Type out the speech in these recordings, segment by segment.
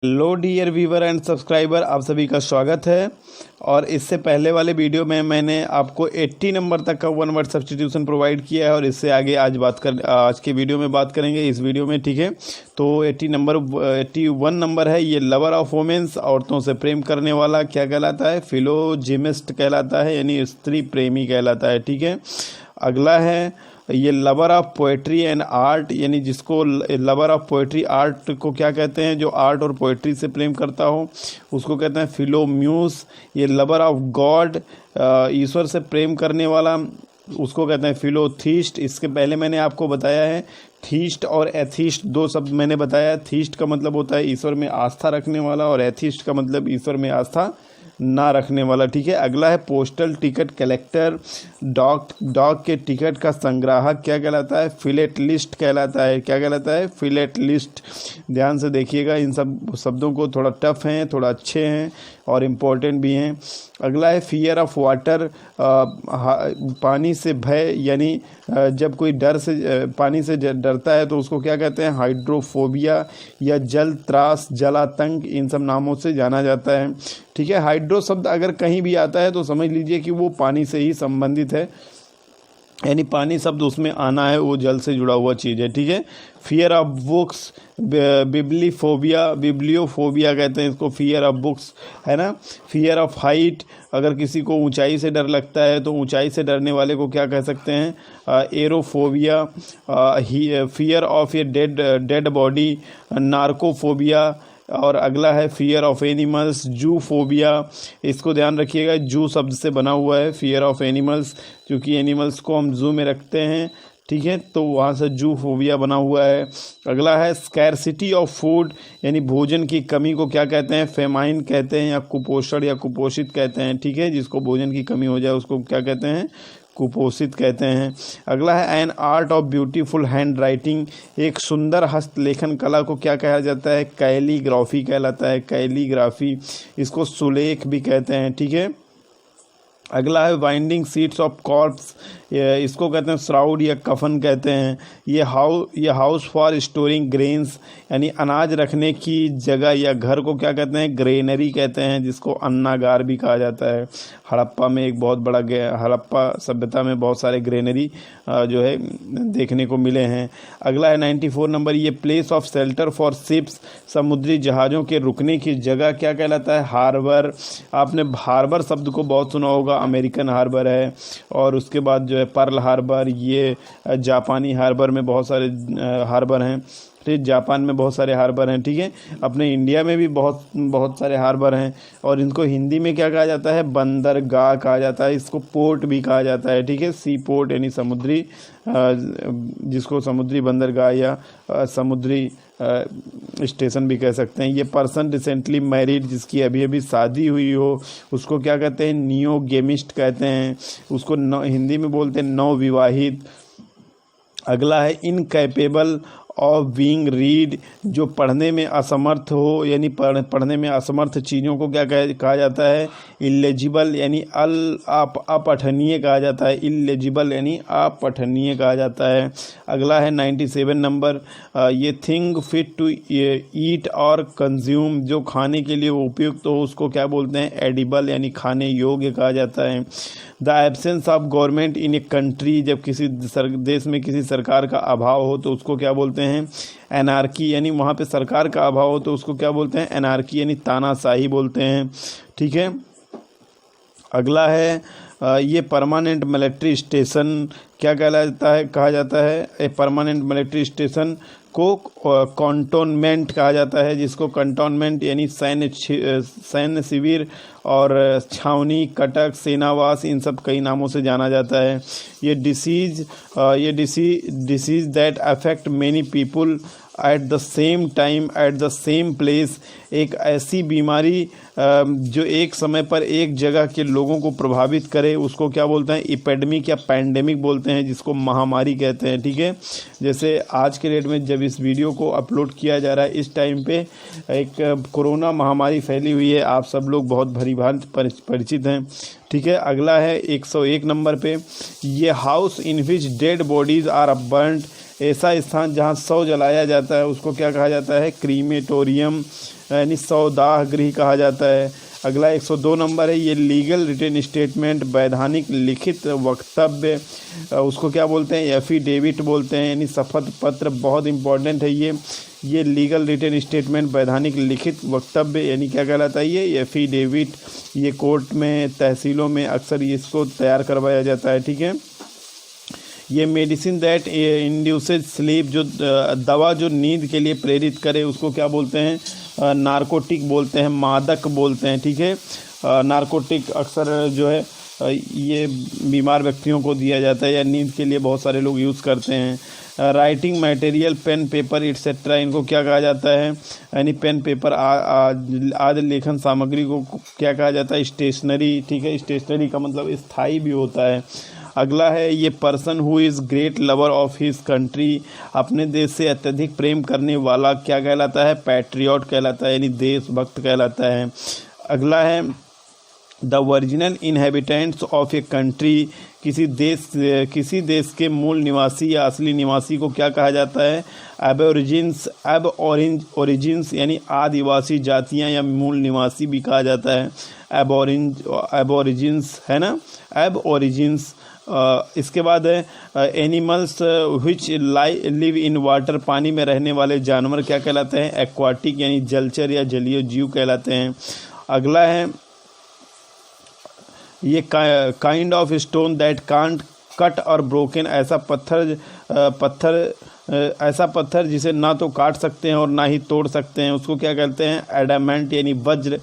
Hello dear viewer and subscriber, आप सभी का स्वागत है। और इससे पहले वाले वीडियो में मैंने आपको 80 नंबर तक का वन वर्ड सब्स्टिट्यूशन प्रोवाइड किया है और इससे आगे आज के वीडियो में बात करेंगे इस वीडियो में, ठीक है। तो 81 नंबर है, ये लवर ऑफ वोमेंस, औरतों से प्रेम करने वाला क्या कहलाता है? फिलोजिमिस्ट कहलाता है, यानी स्त्री प्रेमी कहलाता है, ठीक है। अगला है ये lover of poetry and art, यानी जिसको लवर ऑफ पोएट्री आर्ट को क्या कहते हैं? जो आर्ट और पोएट्री से प्रेम करता हो उसको कहते हैं फिलोम्यूस। ये लवर ऑफ गॉड, ईश्वर से प्रेम करने वाला, उसको कहते हैं फिलोथीस्ट। इसके पहले मैंने आपको बताया है थीस्ट और एथीस्ट, दो शब्द मैंने बताया। थीस्ट का मतलब होता है ईश्वर में आस्था रखने वाला और एथीस्ट का मतलब ईश्वर में आस्था ना रखने वाला, ठीक है। अगला है पोस्टल टिकट कलेक्टर, डॉग के टिकट का संग्राहक क्या कहलाता है? फिलेटलिस्ट कहलाता है। क्या कहलाता है? फिलेटलिस्ट। ध्यान से देखिएगा, इन सब शब्दों को, थोड़ा टफ हैं, थोड़ा अच्छे हैं और इम्पोर्टेंट भी हैं। अगला है फियर ऑफ वाटर, पानी से भय, यानी जब कोई पानी से डरता है तो उसको क्या कहते हैं? हाइड्रोफोबिया या जल त्रास, जलातंक, इन सब नामों से जाना जाता है, ठीक है। हाइड्रो शब्द अगर कहीं भी आता है तो समझ लीजिए कि वो पानी से ही संबंधित है, यानी पानी शब्द उसमें आना है, वो जल से जुड़ा हुआ चीज़ है, ठीक है। फियर ऑफ बुक्स, बिब्लियोफोबिया कहते हैं इसको, फियर ऑफ बुक्स, है ना। फियर ऑफ हाइट, अगर किसी को ऊंचाई से डर लगता है तो ऊंचाई से डरने वाले को क्या कह सकते हैं? Aerophobia. Fear of a dead body, narcophobia. और अगला है fear of animals, zoophobia. इसको ध्यान रखिएगा, जू शब्द से बना हुआ है फियर ऑफ एनिमल्स, क्योंकि एनिमल्स को हम जू में रखते हैं, ठीक है, तो वहाँ से जू फोबिया बना हुआ है। अगला है स्कैरसिटी ऑफ फूड, यानी भोजन की कमी को क्या कहते हैं? फेमाइन कहते हैं, या कुपोषण या कुपोषित कहते हैं, ठीक है। जिसको भोजन की कमी हो जाए उसको क्या कहते हैं? कुपोषित कहते हैं। अगला है an art of beautiful hand writing, एक सुंदर हस्तलेखन कला को क्या कहा जाता है? कैलीग्राफी कहलाता है, कैलीग्राफी। इसको सुलेख भी कहते हैं, ठीक है। अगला है वाइंडिंग सीट्स ऑफ कॉर्प्स, इसको कहते हैं श्राउड या कफन कहते हैं। ये हाउस फॉर स्टोरिंग ग्रेन्स, यानी अनाज रखने की जगह या घर को क्या कहते हैं? ग्रेनरी कहते हैं, जिसको अन्नागार भी कहा जाता है। हड़प्पा में एक बहुत बड़ा, हड़प्पा सभ्यता में बहुत सारे ग्रेनरी जो है देखने को मिले हैं। अगला है 94 नंबर, ये place of shelter for ships, समुद्री जहाज़ों के रुकने की जगह क्या कहलाता है? हार्बर। आपने हार्बर शब्द को बहुत सुना होगा, अमेरिकन हार्बर है। और उसके बाद जो है पर्ल हार्बर, ये जापानी हार्बर में बहुत सारे हार्बर हैं, ठीक। जापान में बहुत सारे हार्बर हैं, ठीक है। अपने इंडिया में भी बहुत सारे हार्बर हैं और इनको हिंदी में क्या कहा जाता है? बंदरगाह कहा जाता है। इसको पोर्ट भी कहा जाता है, ठीक है। सी पोर्ट यानी समुद्री, जिसको समुद्री बंदरगाह या समुद्री स्टेशन भी कह सकते हैं। ये पर्सन रिसेंटली मैरिड, जिसकी अभी अभी शादी हुई हो, उसको क्या कहते हैं? नियोगेमिस्ट कहते हैं। उसको हिंदी में बोलते हैं नवविवाहित। अगला है इनकैपेबल ऑफ बीइंग रीड, जो पढ़ने में असमर्थ हो, यानी पढ़ने में असमर्थ चीज़ों को क्या कहा जाता है? इलेजिबल, यानी अपठनीय कहा जाता है। इलेजिबल यानी अपठनीय कहा जाता है। अगला है 97 नंबर, ये थिंग फिट टू ईट और कंज्यूम, जो खाने के लिए उपयुक्त हो उसको क्या बोलते हैं? एडिबल, यानी खाने योग्य कहा जाता है। The absence of government in a country, जब किसी देश में किसी सरकार का अभाव हो तो उसको क्या बोलते हैं? एनार्की, यानी वहाँ पे सरकार का अभाव हो तो उसको क्या बोलते हैं? एनार्की, यानी तानाशाही बोलते हैं, ठीक है। अगला है ये परमानेंट मिलिट्री स्टेशन क्या कहलाता है? कहा जाता है ए परमानेंट मिलिट्री स्टेशन को कंटोनमेंट कहा जाता है, जिसको कंटोनमेंट यानी सैन्य शिविर और छावनी, कटक, सेनावास, इन सब कई नामों से जाना जाता है। ये disease that affect many people at the same time at the same place, एक ऐसी बीमारी जो एक समय पर एक जगह के लोगों को प्रभावित करे उसको क्या बोलते हैं? एपिडेमिक या पैंडेमिक बोलते हैं, जिसको महामारी कहते हैं, ठीक है। जैसे आज के डेट में जब इस वीडियो को अपलोड किया जा रहा है इस टाइम पे एक कोरोना महामारी फैली हुई है, आप सब लोग बहुत भली भांति परिचित हैं, ठीक है। अगला है 101 नंबर पे, ये house in which dead bodies are burned, ऐसा स्थान जहाँ शव जलाया जाता है उसको क्या कहा जाता है? क्रीमेटोरियम यानी शवदाह गृह कहा जाता है। अगला 102 नंबर है, ये लीगल रिटन स्टेटमेंट, वैधानिक लिखित वक्तव्य, उसको क्या बोलते हैं? एफिडेविट बोलते हैं, यानी शपथ पत्र। बहुत इंपॉर्टेंट है ये लीगल रिटन स्टेटमेंट, वैधानिक लिखित वक्तव्य यानी क्या कहलाता है? ये एफिडेविट। ये कोर्ट में, तहसीलों में अक्सर इसको तैयार करवाया जाता है, ठीक है। ये मेडिसिन दैट इंड्यूसेज स्लीप, जो दवा जो नींद के लिए प्रेरित करे उसको क्या बोलते हैं? नारकोटिक बोलते हैं, मादक बोलते हैं, ठीक है। नारकोटिक अक्सर जो है ये बीमार व्यक्तियों को दिया जाता है या नींद के लिए बहुत सारे लोग यूज़ करते हैं। Writing material, pen paper etcetera, इनको क्या कहा जाता है? यानी पेन पेपर आदि लेखन सामग्री को क्या कहा जाता है? स्टेशनरी, ठीक है। स्टेशनरी का मतलब स्थायी भी होता है। अगला है, ये person who is great lover of his country, अपने देश से अत्यधिक प्रेम करने वाला क्या कहलाता है? पैट्रियट कहलाता है, यानी देशभक्त कहलाता है। अगला है, the original inhabitants of a country, किसी देश के मूल निवासी या असली निवासी को क्या कहा जाता है? एबोरिजिन्स, ओरिजिन्स यानी आदिवासी जातियां या मूल निवासी भी कहा जाता है। एबोरिजिन्स है ना, एबोरिजिन्स। इसके बाद है animals which live in water, पानी में रहने वाले जानवर क्या कहलाते हैं? एक्वाटिक यानी जलचर या जलीय जीव कहलाते हैं। अगला है, ये kind of stone that can't cut और ब्रोकन, ऐसा पत्थर जिसे ना तो काट सकते हैं और ना ही तोड़ सकते हैं, उसको क्या कहते हैं? एडामेंट यानी वज्र,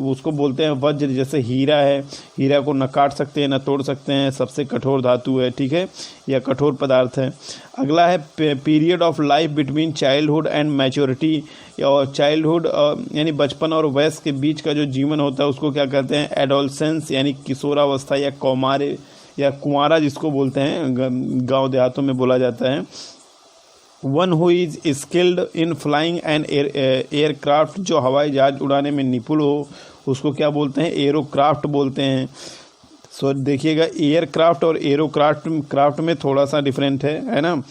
उसको बोलते हैं वज्र। जैसे हीरा है, हीरा को ना काट सकते हैं ना तोड़ सकते हैं, सबसे कठोर धातु है, ठीक है, या कठोर पदार्थ है। अगला है, period of life between childhood and maturity, और चाइल्डहुड यानी बचपन और वयस्क के बीच का जो जीवन होता है उसको क्या कहते हैं? एडोलसेंस यानी किशोरावस्था या कौमारे या कुंवारा जिसको बोलते हैं, गांव देहातों में बोला जाता है। One who is skilled in flying and aircraft, जो हवाई जहाज उड़ाने में निपुण हो उसको क्या बोलते हैं? एरोक्राफ्ट बोलते हैं। सो देखिएगा, एयरक्राफ्ट और एरोक्राफ्ट में थोड़ा सा डिफरेंट है ना।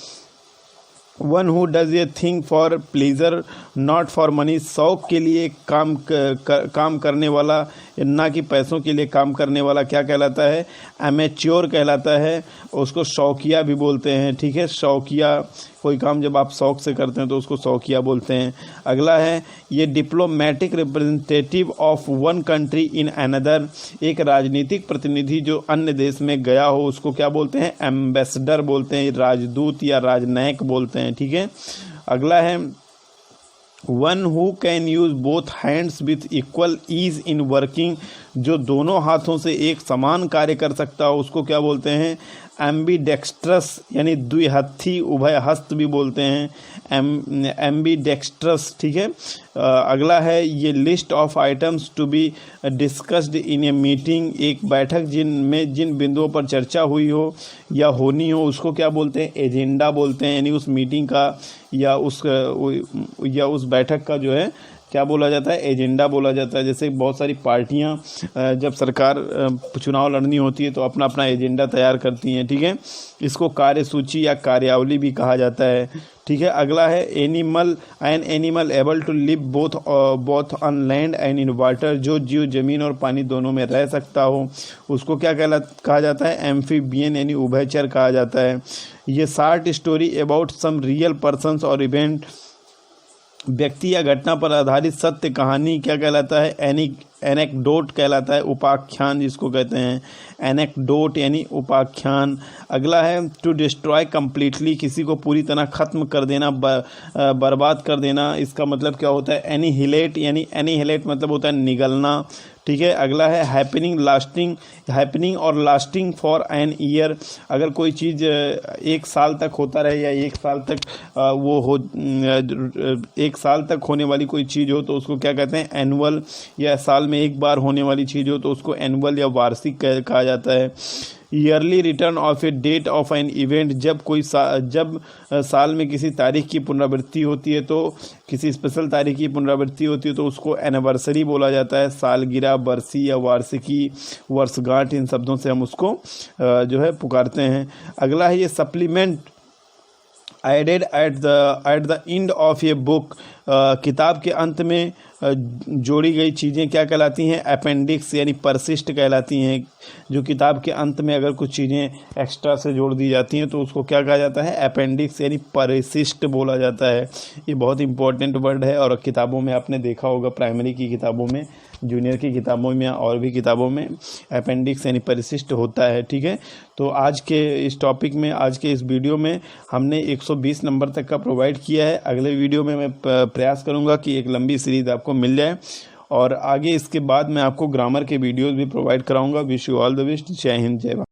One who does a thing for pleaser not for money, शौक के लिए काम करने वाला, ना कि पैसों के लिए काम करने वाला क्या कहलाता है? एमेच्योर कहलाता है। उसको शौकिया भी बोलते हैं, ठीक है। शौकिया, कोई काम जब आप शौक से करते हैं तो उसको शौकिया बोलते हैं। अगला है, ये diplomatic representative of one country in another, एक राजनीतिक प्रतिनिधि जो अन्य देश में गया हो उसको क्या बोलते हैं? एम्बेसडर बोलते हैं, राजदूत या राजनयिक बोलते हैं, ठीक है। अगला है, one who can use both hands with equal ease in working, जो दोनों हाथों से एक समान कार्य कर सकता हो उसको क्या बोलते हैं? एम्बीडेक्स्ट्रस यानी द्विहस्थी, उभय हस्त भी बोलते हैं, एम्बीडेक्स्ट्रस, ठीक है। अगला है, ये list of items to be discussed in a meeting, एक बैठक जिन बिंदुओं पर चर्चा हुई हो या होनी हो उसको क्या बोलते हैं? एजेंडा बोलते हैं, यानी उस मीटिंग का या उस बैठक का जो है क्या बोला जाता है? एजेंडा बोला जाता है। जैसे बहुत सारी पार्टियां जब सरकार चुनाव लड़नी होती है तो अपना अपना एजेंडा तैयार करती हैं, ठीक है। इसको कार्यसूची या कार्यावली भी कहा जाता है, ठीक है। अगला है, animal able to live both on land and in water, जो जीव जमीन और पानी दोनों में रह सकता हो उसको क्या कहा जाता है? एम्फीबियन यानी उभयचर कहा जाता है। ये short story about some real persons और इवेंट, व्यक्ति या घटना पर आधारित सत्य कहानी क्या कहलाता है? एनेक्डोट कहलाता है, उपाख्यान जिसको कहते हैं, एनेक्डोट यानी उपाख्यान। अगला है, टू डिस्ट्रॉय कम्प्लीटली, किसी को पूरी तरह ख़त्म कर देना, बर्बाद कर देना, इसका मतलब क्या होता है? एनिहिलेट यानी एनिहिलेट मतलब होता है निगलना, ठीक है। अगला है, हैपनिंग और लास्टिंग फॉर एन ईयर, अगर कोई चीज़ एक साल तक होता रहे या एक साल तक होने वाली कोई चीज़ हो तो उसको क्या कहते हैं? एनुअल, या साल में एक बार होने वाली चीज़ हो तो उसको एनुअल या वार्षिक कहा जाता है। Yearly return of a date of an event, जब साल में किसी तारीख की पुनरावृत्ति होती है तो किसी स्पेशल तारीख की पुनरावृत्ति होती है तो उसको एनिवर्सरी बोला जाता है। सालगिरह, बरसी या वार्षिकी, वर्षगांठ, इन शब्दों से हम उसको जो है पुकारते हैं। अगला है, ये supplement added at the end of a book, किताब के अंत में जोड़ी गई चीज़ें क्या कहलाती हैं? अपेंडिक्स यानी परसिस्ट कहलाती हैं। जो किताब के अंत में अगर कुछ चीज़ें एक्स्ट्रा से जोड़ दी जाती हैं तो उसको क्या कहा जाता है? अपेंडिक्स यानी परसिस्ट बोला जाता है। ये बहुत इंपॉर्टेंट वर्ड है और किताबों में आपने देखा होगा, प्राइमरी की किताबों में, जूनियर की किताबों में और भी किताबों में अपेंडिक्स यानी परिशिष्ट होता है। ठीक है, तो आज के इस टॉपिक में, आज के इस वीडियो में हमने 120 नंबर तक का प्रोवाइड किया है। अगले वीडियो में मैं प्रयास करूंगा कि एक लंबी सीरीज़ आपको मिल जाए और आगे इसके बाद मैं आपको ग्रामर के वीडियोस भी प्रोवाइड कराऊंगा। Wish you all the best. जय हिंद, जय भारत।